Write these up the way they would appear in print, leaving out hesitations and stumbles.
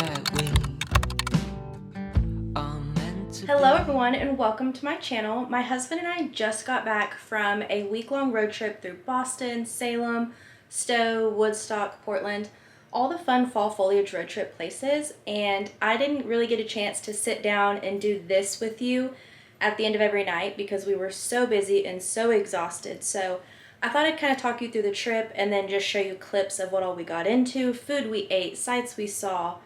that we are meant to Hello be. everyone and welcome to my channel. My husband and I just got back from a week-long road trip through Boston, Salem, Stowe, Woodstock, Portland, all the fun fall foliage road trip places, and I didn't really get a chance to sit down and do this with you at the end of every night because we were so busy and so exhausted. So I thought I'd kind of talk you through the trip and then just show you clips of what all we got into, food we ate, sights we saw,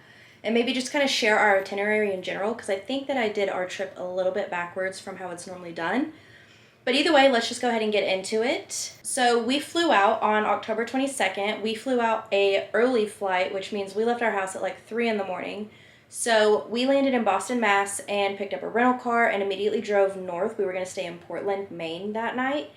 and maybe just kind of share our itinerary in general because I think that I did our trip a little bit backwards from how it's normally done. But either way, let's just go ahead and get into it. So we flew out on October 22nd. We flew out a early flight, which means we left our house at like 3 in the morning. So we landed in Boston, Mass, and picked up a rental car and immediately drove north. We were going to stay in Portland, Maine that night.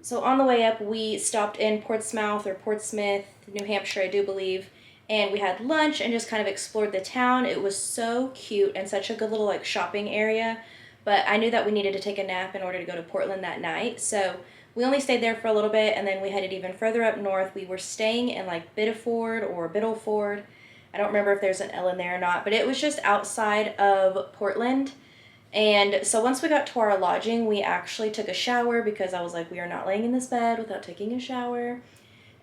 So on the way up, we stopped in Portsmouth or Portsmouth, New Hampshire, I do believe, and we had lunch and just kind of explored the town. It was so cute and such a good little like shopping area, but I knew that we needed to take a nap in order to go to Portland that night. So we only stayed there for a little bit and then we headed even further up north. We were staying in like Biddeford or Biddleford. I don't remember if there's an L in there or not, but it was just outside of Portland. And so once we got to our lodging, we actually took a shower because I was like, we are not laying in this bed without taking a shower.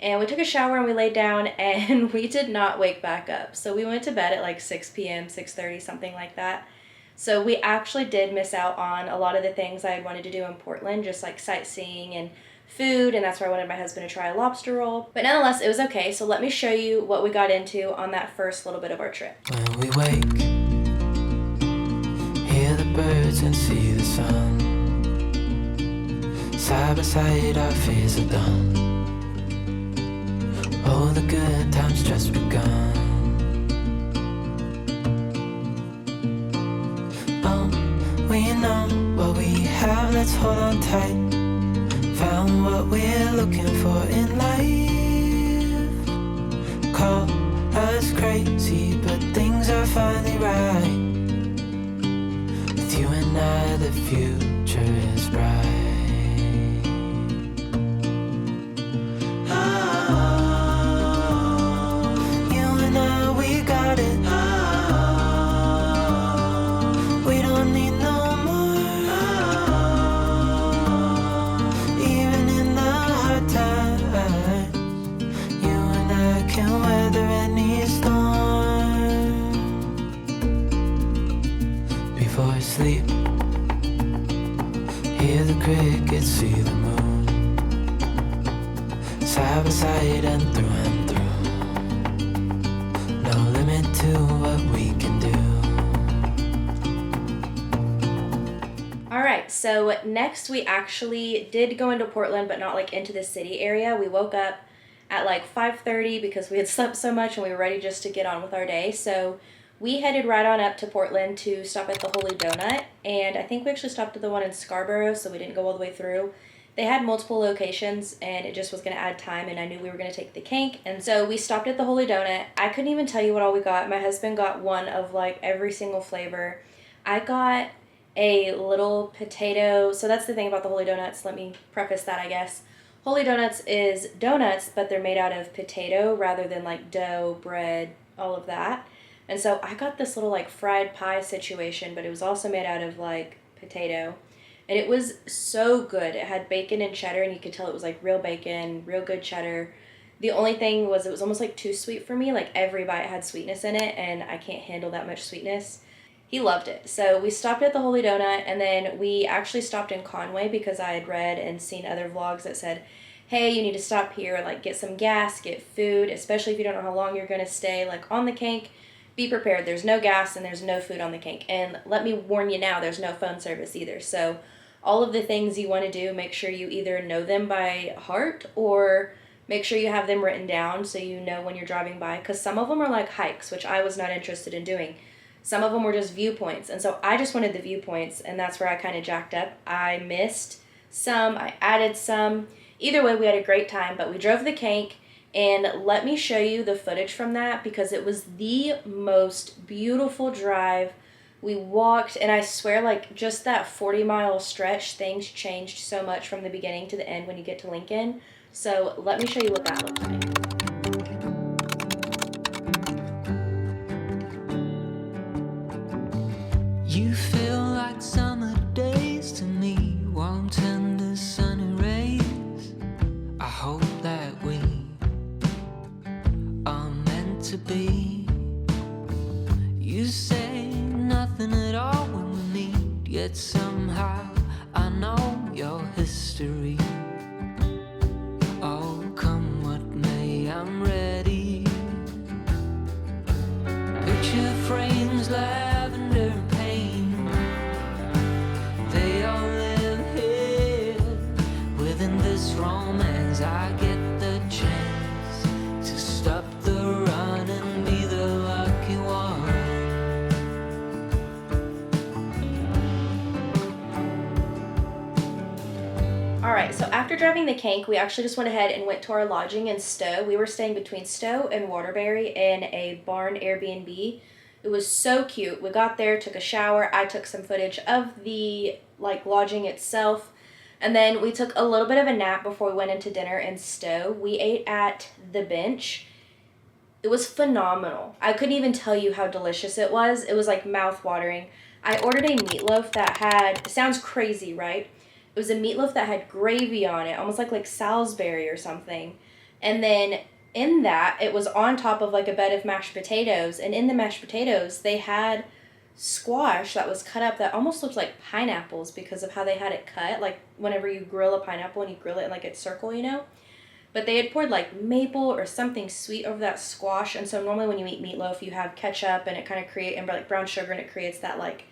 And we took a shower and we laid down and we did not wake back up. So we went to bed at like 6 p.m., 6:30, something like that. So we actually did miss out on a lot of the things I had wanted to do in Portland, just like sightseeing and food, and that's where I wanted my husband to try a lobster roll. But nonetheless, it was okay. So let me show you what we got into on that first little bit of our trip. When we wake, hear the birds and see the sun. Side by side our fears are done. All the good times just begun. Oh, we know what we have, let's hold on tight. Found what we're looking for in life. Call us crazy, but things are finally right. With you and I, the future is bright. Sleep, hear the crickets, see the moon, side by side and through, no limit to what we can do. Alright, so next we actually did go into Portland, but not like into the city area. We woke up at like 5:30 because we had slept so much and we were ready just to get on with our day. So we headed right on up to Portland to stop at the Holy Donut, and I think we actually stopped at the one in Scarborough, so we didn't go all the way through. They had multiple locations, and it just was going to add time, and I knew we were going to take the kink, and so we stopped at the Holy Donut. I couldn't even tell you what all we got. My husband got one of like every single flavor. I got a little potato, so that's the thing about the Holy Donuts. Let me preface that, I guess. Holy Donuts is donuts, but they're made out of potato rather than like dough, bread, all of that. And so I got this little like fried pie situation, but it was also made out of like potato. And it was so good. It had bacon and cheddar, and you could tell it was like real bacon, real good cheddar. The only thing was it was almost like too sweet for me. Like every bite had sweetness in it, and I can't handle that much sweetness. He loved it. So we stopped at the Holy Donut, and then we actually stopped in Conway because I had read and seen other vlogs that said, hey, you need to stop here, like get some gas, get food, especially if you don't know how long you're going to stay like on the kink. Be prepared. There's no gas and there's no food on the kink. And let me warn you now, there's no phone service either. So all of the things you want to do, make sure you either know them by heart or make sure you have them written down so you know when you're driving by. Because some of them are like hikes, which I was not interested in doing. Some of them were just viewpoints. And so I just wanted the viewpoints, and that's where I kind of jacked up. I missed some. I added some. Either way, we had a great time, but we drove the kink. And let me show you the footage from that because it was the most beautiful drive. We walked, and I swear, like, just that 40-mile stretch, things changed so much from the beginning to the end when you get to Lincoln. So let me show you what that looked like. You feel like summer days to me, warm, tender, sunny rays. I hope that we are meant to be. You say nothing at all when we meet, yet somehow I know your history. Oh, come what may, I'm ready. Picture frames, lavender paint, they all live here within this romance. I get the chance to stop the run and be the lucky one. Alright, so after driving the Kank, we actually just went ahead and went to our lodging in Stowe. We were staying between Stowe and Waterbury in a barn Airbnb. It was so cute. We got there, took a shower. I took some footage of the lodging itself. And then we took a little bit of a nap before we went into dinner in Stowe. We ate at The Bench. It was phenomenal. I couldn't even tell you how delicious it was. It was like mouth-watering. I ordered a meatloaf that had, it sounds crazy, right? It was a meatloaf that had gravy on it, almost like Salisbury or something. And then in that, it was on top of like a bed of mashed potatoes. And in the mashed potatoes, they had squash that was cut up that almost looked like pineapples because of how they had it cut. Like whenever you grill a pineapple and you grill it in like a circle, you know? But they had poured like maple or something sweet over that squash. And so normally when you eat meatloaf, you have ketchup and it kind of creates, and like brown sugar, and it creates that like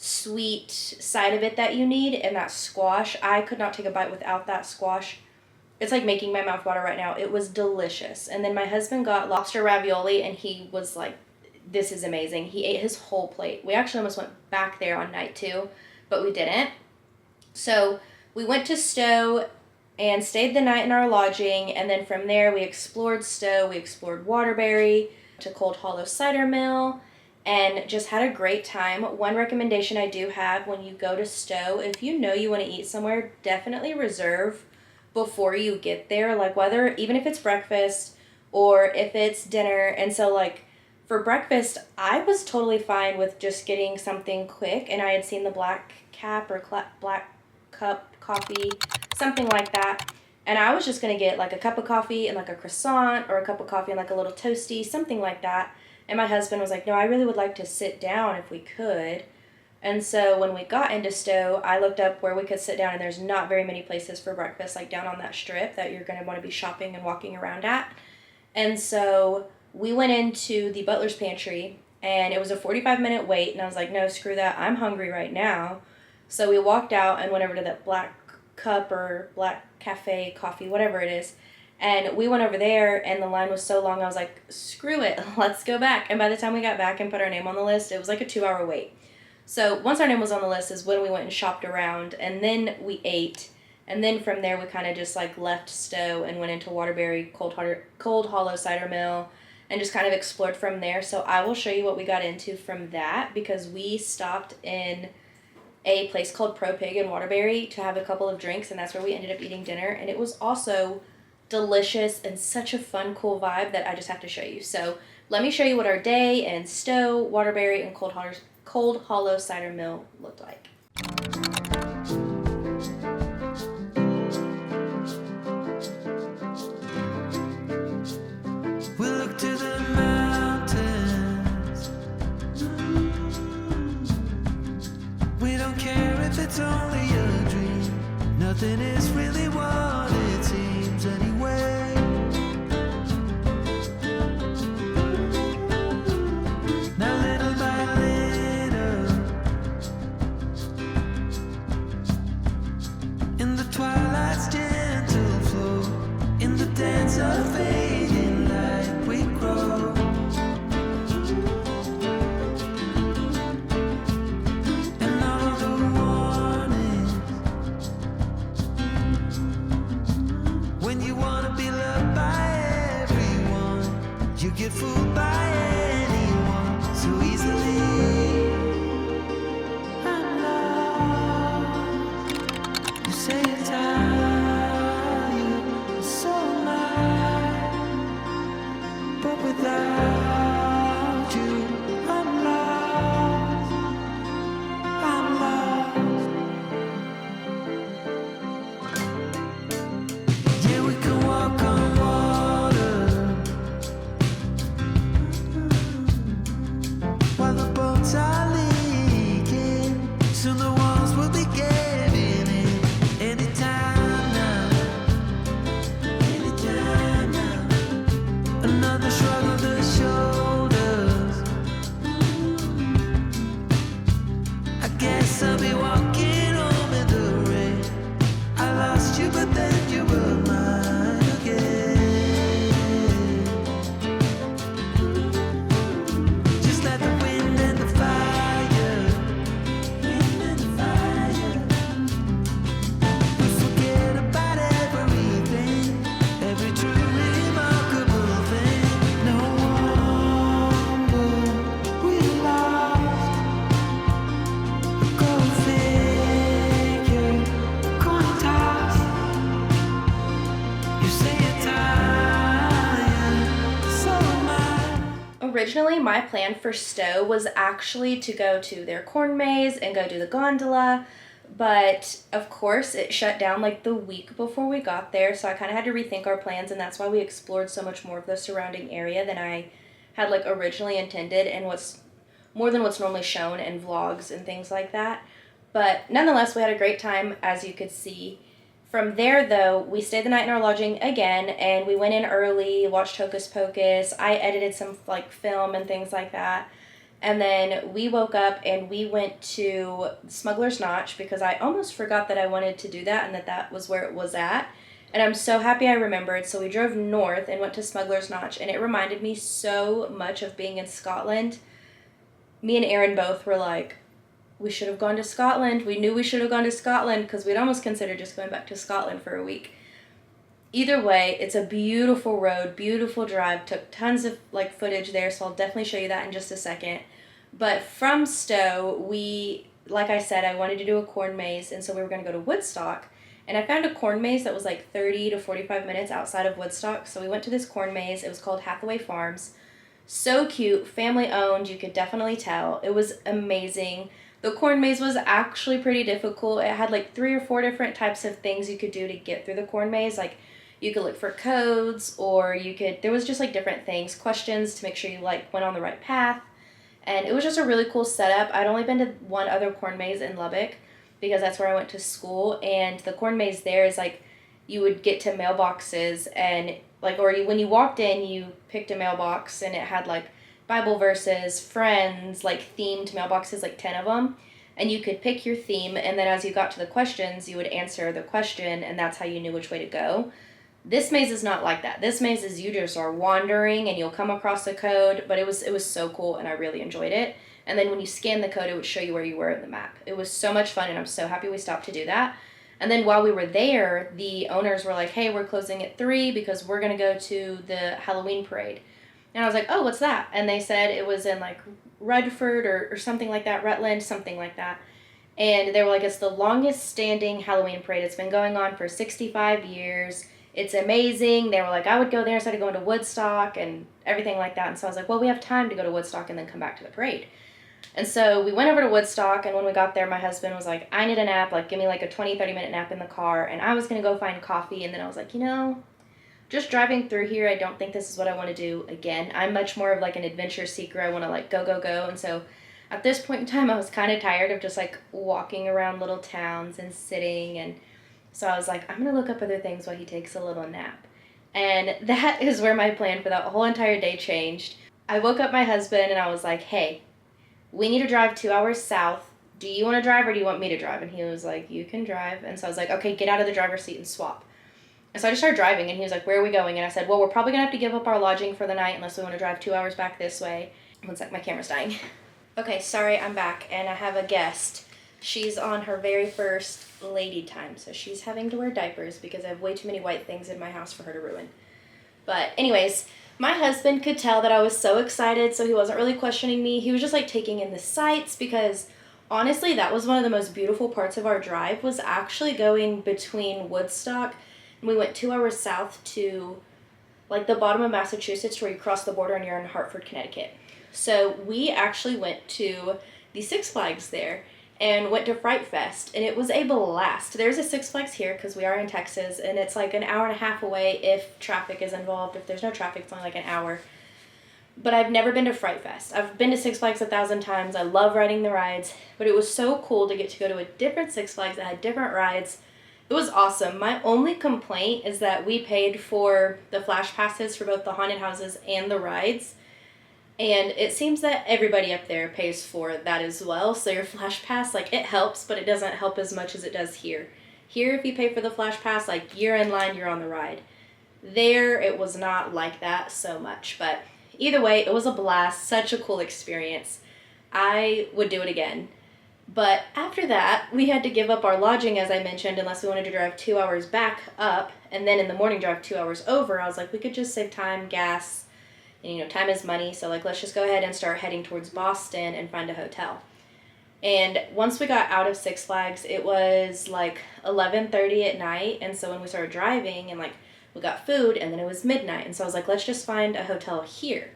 sweet side of it that you need. And that squash, I could not take a bite without that squash. It's like making my mouth water right now. It was delicious. And then my husband got lobster ravioli and he was like, this is amazing. He ate his whole plate. We actually almost went back there on night 2, but we didn't. So we went to Stowe and stayed the night in our lodging. And then from there we explored Stowe. We explored Waterbury, to Cold Hollow Cider Mill, and just had a great time. One recommendation I do have when you go to Stowe, if you know you want to eat somewhere, definitely reserve before you get there, like whether, even if it's breakfast or if it's dinner. And so like for breakfast, I was totally fine with just getting something quick, and I had seen the Black Cap or Black Cup coffee, something like that. And I was just going to get like a cup of coffee and like a croissant, or a cup of coffee and like a little toasty, something like that. And my husband was like, no, I really would like to sit down if we could. And so when we got into Stowe, I looked up where we could sit down, and there's not very many places for breakfast, like down on that strip that you're going to want to be shopping and walking around at. And so we went into the butler's pantry, and it was a 45-minute wait, and I was like, no, screw that, I'm hungry right now. So we walked out and went over to that Black Cup or Black Cafe coffee, whatever it is. And we went over there, and the line was so long, I was like, screw it, let's go back. And by the time we got back and put our name on the list, it was like a 2-hour wait. So once our name was on the list is when we went and shopped around, and then we ate. And then from there, we kind of just like left Stowe and went into Waterbury, Cold Hollow Cider Mill, and just kind of explored from there. So I will show you what we got into from that, because we stopped in a place called Pro Pig in Waterbury to have a couple of drinks, and that's where we ended up eating dinner. And it was also delicious and such a fun, cool vibe that I just have to show you. So let me show you what our day in Stowe, Waterbury, and Cold Hollow Cider Mill looked like. We look to the mountains. We don't care if it's only a dream. Nothing is really what it seems anyway. Now little by little, originally my plan for Stowe was actually to go to their corn maze and go do the gondola, but of course it shut down like the week before we got there, so I kind of had to rethink our plans, and that's why we explored so much more of the surrounding area than I had like originally intended, and what's more than what's normally shown in vlogs and things like that. But nonetheless, we had a great time, as you could see. From there, though, we stayed the night in our lodging again, and we went in early, watched Hocus Pocus. I edited some like film and things like that. And then we woke up and we went to Smuggler's Notch because I almost forgot that I wanted to do that and that was where it was at. And I'm so happy I remembered. So we drove north and went to Smuggler's Notch, and it reminded me so much of being in Scotland. Me and Aaron both were like, we should have gone to Scotland. We knew we should have gone to Scotland because we'd almost considered just going back to Scotland for a week. Either way, it's a beautiful road, beautiful drive. Took tons of like footage there, so I'll definitely show you that in just a second. But from Stowe, like I said, I wanted to do a corn maze, and so we were going to go to Woodstock. And I found a corn maze that was like 30 to 45 minutes outside of Woodstock. So we went to this corn maze. It was called Hathaway Farms. So cute, family owned, you could definitely tell. It was amazing. The corn maze was actually pretty difficult. It had like 3 or 4 different types of things you could do to get through the corn maze. Like you could look for codes, or there was just like different things, questions to make sure you like went on the right path. And it was just a really cool setup. I'd only been to one other corn maze in Lubbock because that's where I went to school. And the corn maze there is like you would get to mailboxes and like, when you walked in, you picked a mailbox and it had like Bible verses, friends, like themed mailboxes, like 10 of them. And you could pick your theme, and then as you got to the questions, you would answer the question, and that's how you knew which way to go. This maze is not like that. This maze is you just are wandering and you'll come across a code, but it was so cool and I really enjoyed it. And then when you scan the code, it would show you where you were in the map. It was so much fun, and I'm so happy we stopped to do that. And then while we were there, the owners were like, hey, we're closing at 3 because we're going to go to the Halloween parade. And I was like, oh, what's that? And they said it was in like Redford or something like that, Rutland, something like that. And they were like, it's the longest standing Halloween parade. It's been going on for 65 years. It's amazing. They were like, I would go there instead of going to Woodstock and everything like that. And so I was like, well, we have time to go to Woodstock and then come back to the parade. And so we went over to Woodstock, and when we got there, my husband was like, I need a nap, like give me like a 20, 30-minute nap in the car. And I was going to go find coffee, and then I was like, just driving through here, I don't think this is what I want to do again. I'm much more of like an adventure seeker. I want to like go. And so at this point in time, I was kind of tired of just like walking around little towns and sitting. And so I was like, I'm going to look up other things while he takes a little nap. And that is where my plan for that whole entire day changed. I woke up my husband and I was like, hey, we need to drive 2 hours south. Do you want to drive or do you want me to drive? And he was like, you can drive. And so I was like, okay, get out of the driver's seat and swap. And so I just started driving, and he was like, where are we going? And I said, well, we're probably going to have to give up our lodging for the night unless we want to drive 2 hours back this way. One sec, my camera's dying. Okay, sorry, I'm back, and I have a guest. She's on her very first lady time, so she's having to wear diapers because I have way too many white things in my house for her to ruin. But anyways, my husband could tell that I was so excited, so he wasn't really questioning me. He was just like taking in the sights because honestly, that was one of the most beautiful parts of our drive, was actually going between Woodstock. We went 2 hours south to like the bottom of Massachusetts where you cross the border and you're in Hartford, Connecticut. So we actually went to the Six Flags there and went to Fright Fest, and it was a blast. There's a Six Flags here because we are in Texas, and it's like an hour and a half away if traffic is involved. If there's no traffic, it's only like an hour. But I've never been to Fright Fest. I've been to Six Flags 1,000 times. I love riding the rides, but it was so cool to get to go to a different Six Flags that had different rides. It was awesome. My only complaint is that we paid for the flash passes for both the haunted houses and the rides. And it seems that everybody up there pays for that as well. So your flash pass, like it helps, but it doesn't help as much as it does here. Here, if you pay for the flash pass, like you're in line, you're on the ride. There, it was not like that so much. But either way, it was a blast. Such a cool experience. I would do it again. But after that, we had to give up our lodging, as I mentioned, unless we wanted to drive 2 hours back up, and then in the morning drive 2 hours over. I was like, we could just save time, gas, and time is money, so like let's just go ahead and start heading towards Boston and find a hotel. And once we got out of Six Flags, it was like 11:30 at night, and so when we started driving and like we got food, and then it was midnight, and so I was like, let's just find a hotel here.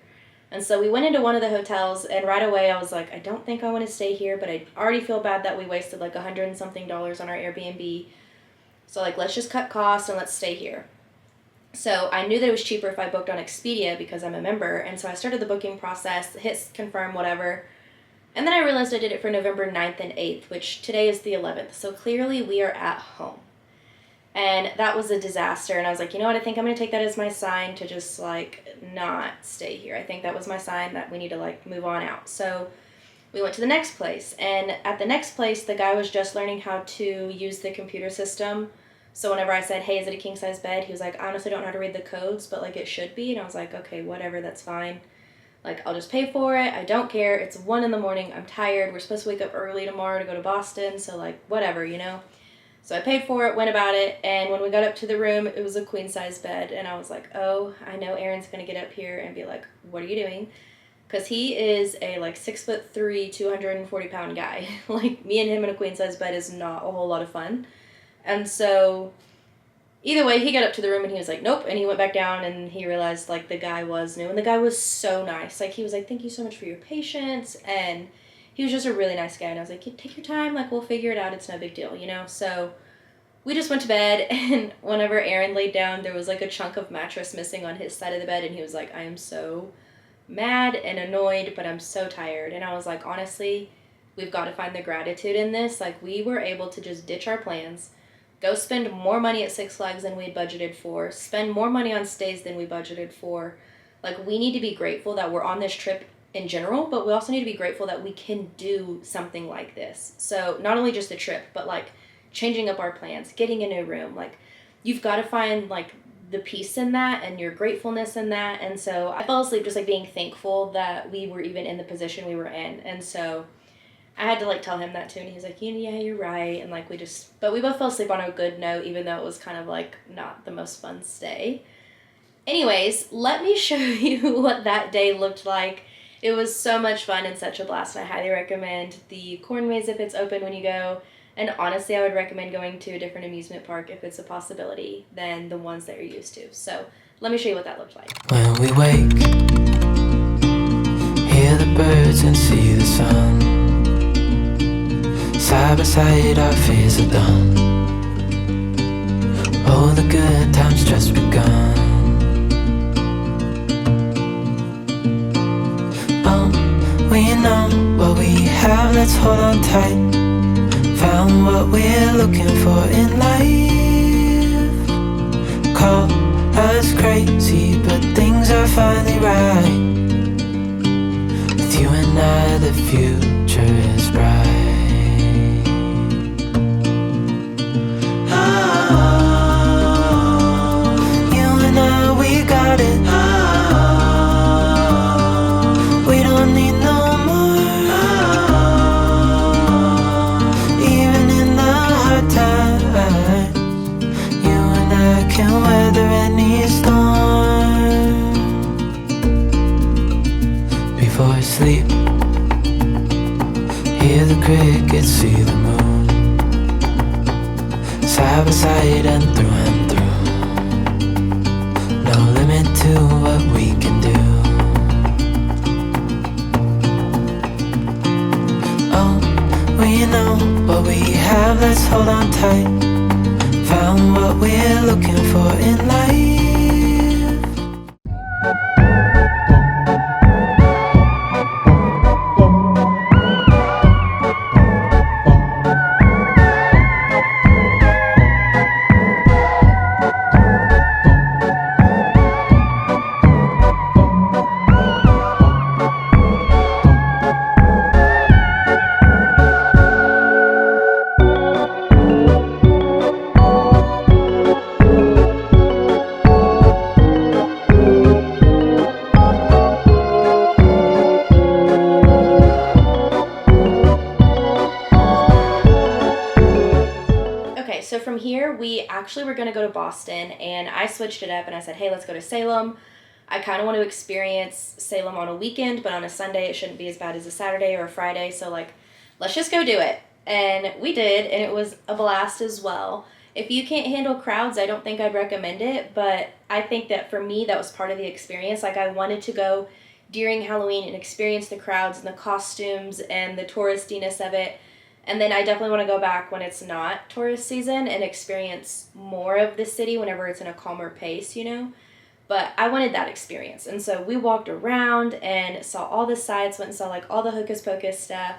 And so we went into one of the hotels, and right away I was like, I don't think I want to stay here, but I already feel bad that we wasted like $100 and something on our Airbnb. So like, let's just cut costs and let's stay here. So I knew that it was cheaper if I booked on Expedia because I'm a member, and so I started the booking process, hit confirm, whatever. And then I realized I did it for November 9th and 8th, which today is the 11th. So clearly we are at home. And that was a disaster. And I was like, you know what? I think I'm going to take that as my sign to just like not stay here. I think that was my sign that we need to like move on out. So we went to the next place. And at the next place, the guy was just learning how to use the computer system. So whenever I said, hey, is it a king size bed? He was like, I honestly don't know how to read the codes, but like it should be. And I was like, okay, whatever, that's fine. Like, I'll just pay for it. I don't care. It's 1 a.m. I'm tired. We're supposed to wake up early tomorrow to go to Boston. So like, whatever, you know? So I paid for it, went about it. And when we got up to the room, it was a queen size bed. And I was like, oh, I know Aaron's going to get up here and be like, what are you doing? Because he is a like 6'3", 240-pound guy. Like, me and him in a queen size bed is not a whole lot of fun. And so either way, he got up to the room and he was like, nope. And he went back down and he realized like the guy was new. And the guy was so nice. Like, he was like, thank you so much for your patience. And he was just a really nice guy. And I was like, take your time. Like, we'll figure it out. It's no big deal, you know? So we just went to bed. And whenever Aaron laid down, there was like a chunk of mattress missing on his side of the bed. And he was like, I am so mad and annoyed, but I'm so tired. And I was like, honestly, we've got to find the gratitude in this. Like, we were able to just ditch our plans, go spend more money at Six Flags than we had budgeted for, spend more money on stays than we budgeted for. Like, we need to be grateful that we're on this trip in general, but we also need to be grateful that we can do something like this. So not only just the trip, but like changing up our plans, getting a new room. Like, you've got to find like the peace in that and your gratefulness in that. And so I fell asleep just like being thankful that we were even in the position we were in. And so I had to like tell him that too, and he's like, yeah, you're right. And like, but we both fell asleep on a good note, even though it was kind of like not the most fun stay. Anyways, let me show you what that day looked like. It was so much fun and such a blast, and I highly recommend the corn maze if it's open when you go. And honestly, I would recommend going to a different amusement park if it's a possibility than the ones that you're used to. So let me show you what that looked like. When we wake, hear the birds and see the sun. Side by side, our fears are done. All the good times just begun. We know what we have, let's hold on tight. Found what we're looking for in life. Call us crazy, but things are finally right. With you and I, the future is bright. You and I, we got it. We don't need no more. Even in the hard times, you and I can weather any storm. Before I sleep, hear the crickets, see the moon. Side by side and through. No limit to what we can do. Oh, we know what we have, let's hold on tight. Found what we're looking for in life. So from here, we actually were going to go to Boston, and I switched it up and I said, hey, let's go to Salem. I kind of want to experience Salem on a weekend, but on a Sunday, it shouldn't be as bad as a Saturday or a Friday. So like, let's just go do it. And we did, and it was a blast as well. If you can't handle crowds, I don't think I'd recommend it, but I think that for me, that was part of the experience. Like, I wanted to go during Halloween and experience the crowds and the costumes and the touristiness of it. And then I definitely want to go back when it's not tourist season and experience more of the city whenever it's in a calmer pace, you know. But I wanted that experience. And so we walked around and saw all the sites, went and saw like all the hocus pocus stuff.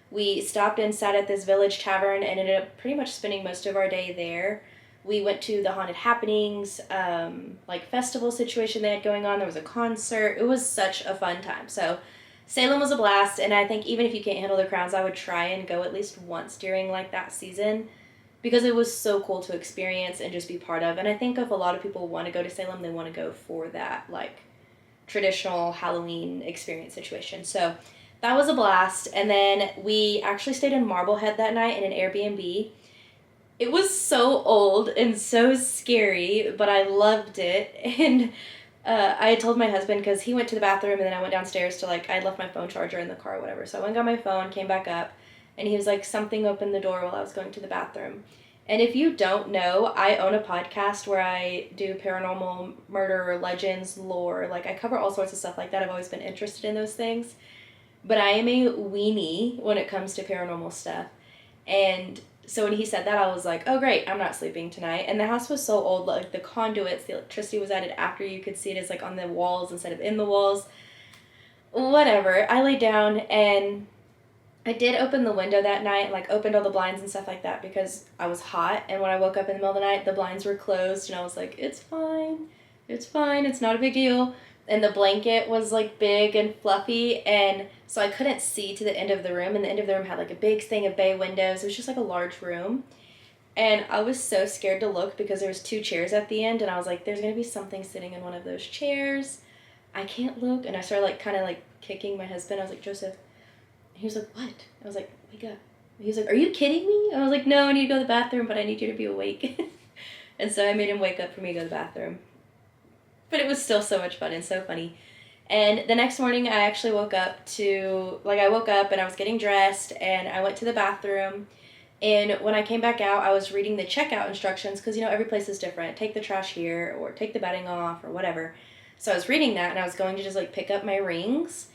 We stopped and sat at this village tavern and ended up pretty much spending most of our day there. We went to the haunted happenings, like festival situation they had going on. There was a concert. It was such a fun time. So Salem was a blast, and I think even if you can't handle the crowds, I would try and go at least once during like that season because it was so cool to experience and just be part of. And I think if a lot of people want to go to Salem, they want to go for that like traditional Halloween experience situation. So that was a blast. And then we actually stayed in Marblehead that night in an Airbnb. It was so old and so scary, but I loved it. And I had told my husband because he went to the bathroom and then I went downstairs to like, I had left my phone charger in the car or whatever. So I went and got my phone, came back up, and he was like, something opened the door while I was going to the bathroom. And if you don't know, I own a podcast where I do paranormal, murder, legends, lore. Like I cover all sorts of stuff like that. I've always been interested in those things. But I am a weenie when it comes to paranormal stuff. And so when he said that, I was like, oh, great, I'm not sleeping tonight. And the house was so old, like the conduits, the electricity was added after you could see it as like on the walls instead of in the walls. Whatever. I laid down and I did open the window that night, like opened all the blinds and stuff like that because I was hot. And when I woke up in the middle of the night, the blinds were closed and I was like, it's fine. It's fine. It's not a big deal. And the blanket was like big and fluffy, and so I couldn't see to the end of the room, and the end of the room had like a big thing of bay windows. It was just like a large room, and I was so scared to look because there was 2 chairs at the end, and I was like, there's gonna be something sitting in one of those chairs. I can't look. And I started like kind of like kicking my husband. I was like, Joseph. He was like, what? I was like, wake up. He was like, are you kidding me? I was like, no, I need to go to the bathroom, but I need you to be awake. And so I made him wake up for me to go to the bathroom. But it was still so much fun and so funny. And the next morning I actually woke up and I was getting dressed and I went to the bathroom. And when I came back out, I was reading the checkout instructions because, you know, every place is different. Take the trash here or take the bedding off or whatever. So I was reading that and I was going to just like pick up my rings.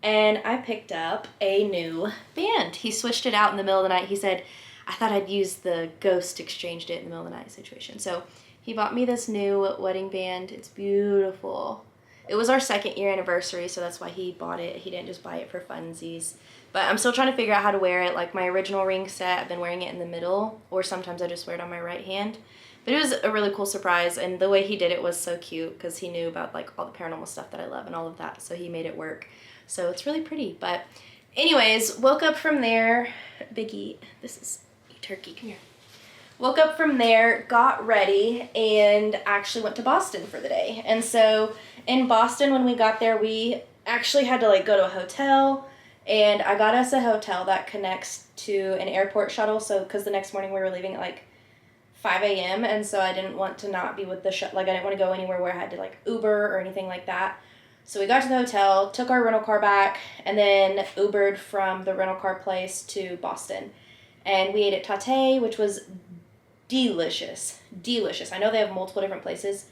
And I picked up a new band. He switched it out in the middle of the night. He said, I thought I'd use the ghost exchanged it in the middle of the night situation. So he bought me this new wedding band. It's beautiful. It was our 2nd year anniversary, so that's why he bought it. He didn't just buy it for funsies. But I'm still trying to figure out how to wear it. Like my original ring set, I've been wearing it in the middle, or sometimes I just wear it on my right hand. But it was a really cool surprise, and the way he did it was so cute because he knew about like all the paranormal stuff that I love and all of that, so he made it work. So it's really pretty. But anyways, woke up from there. Biggie, this is turkey, come here. Woke up from there, got ready, and actually went to Boston for the day. And so in Boston, when we got there, we actually had to like go to a hotel, and I got us a hotel that connects to an airport shuttle. So because the next morning we were leaving at like 5 a.m. and so I didn't want to not be with the I didn't want to go anywhere where I had to like Uber or anything like that. So we got to the hotel, took our rental car back, and then Ubered from the rental car place to Boston. And we ate at Tate, which was delicious. I know they have multiple different places.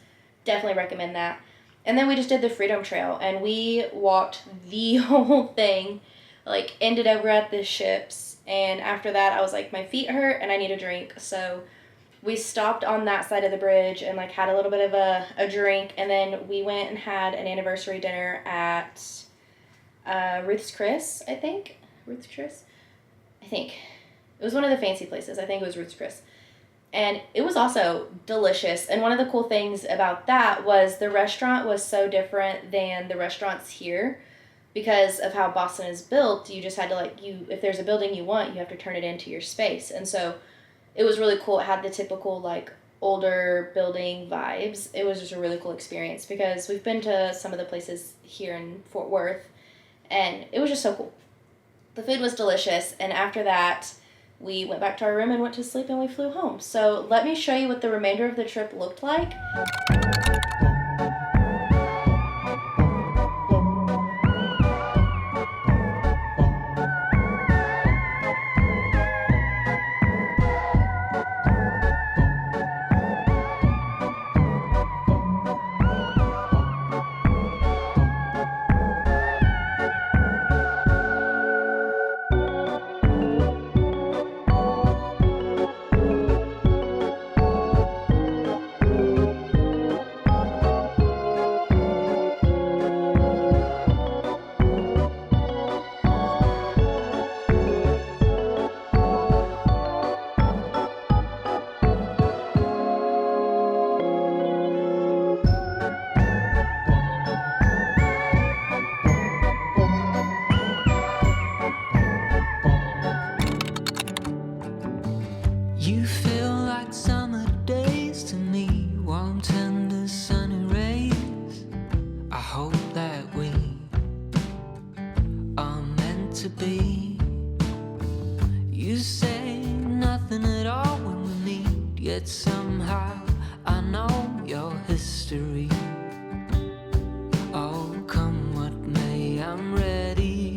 Definitely recommend that. And then we just did the Freedom Trail, and we walked the whole thing, like ended over at the ships. And after that, I was like, my feet hurt and I need a drink. So we stopped on that side of the bridge and like had a little bit of a drink. And then we went and had an anniversary dinner at Ruth's Chris, I think. Ruth's Chris? I think. It was one of the fancy places. I think it was Ruth's Chris. And it was also delicious. And one of the cool things about that was the restaurant was so different than the restaurants here because of how Boston is built. You just had to like, if there's a building you want, you have to turn it into your space. And so it was really cool. It had the typical like older building vibes. It was just a really cool experience because we've been to some of the places here in Fort Worth and it was just so cool. The food was delicious. And after that, we went back to our room and went to sleep and we flew home. So let me show you what the remainder of the trip looked like. to be. You say nothing at all when we meet, yet somehow I know your history. Oh, come what may, I'm ready.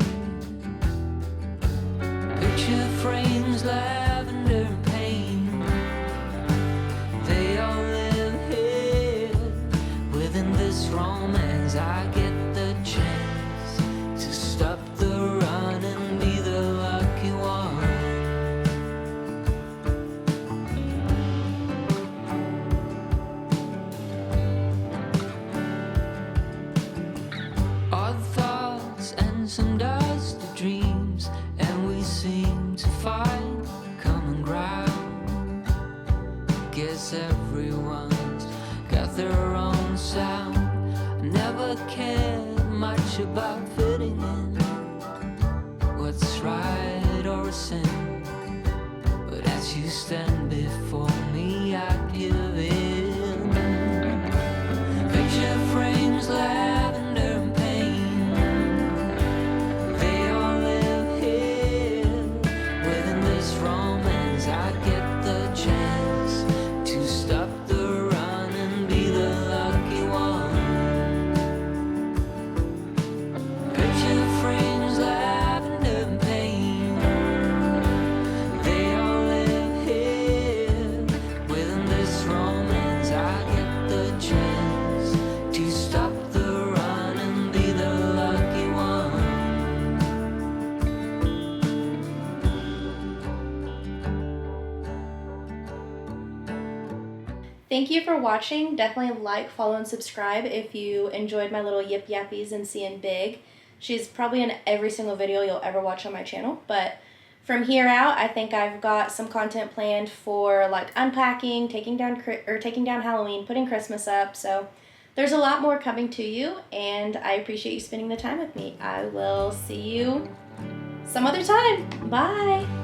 Picture frames, lavender and pain, they all live here within this romance. I get the chance to stop the run and be the lucky one. Odd thoughts and some dusty dreams, and we seem to find common ground. Guess everyone's got their own sound. I never cared much about fitting in, what's right or a sin, but as you stand before me, I give in. Picture frames, lavender and pain, they all live here within this romance. I get the chance to stop the run and be the lucky one. Picture frames, lavender and pain, they all live here within this romance. I get the chance to stop the run and be the lucky one. Thank you for watching. Definitely like, follow, and subscribe if you enjoyed my little yip yappies and seeing Big. She's probably in every single video you'll ever watch on my channel, but from here out, I think I've got some content planned for like unpacking, taking down Halloween, putting Christmas up. So there's a lot more coming to you, and I appreciate you spending the time with me. I will see you some other time. Bye.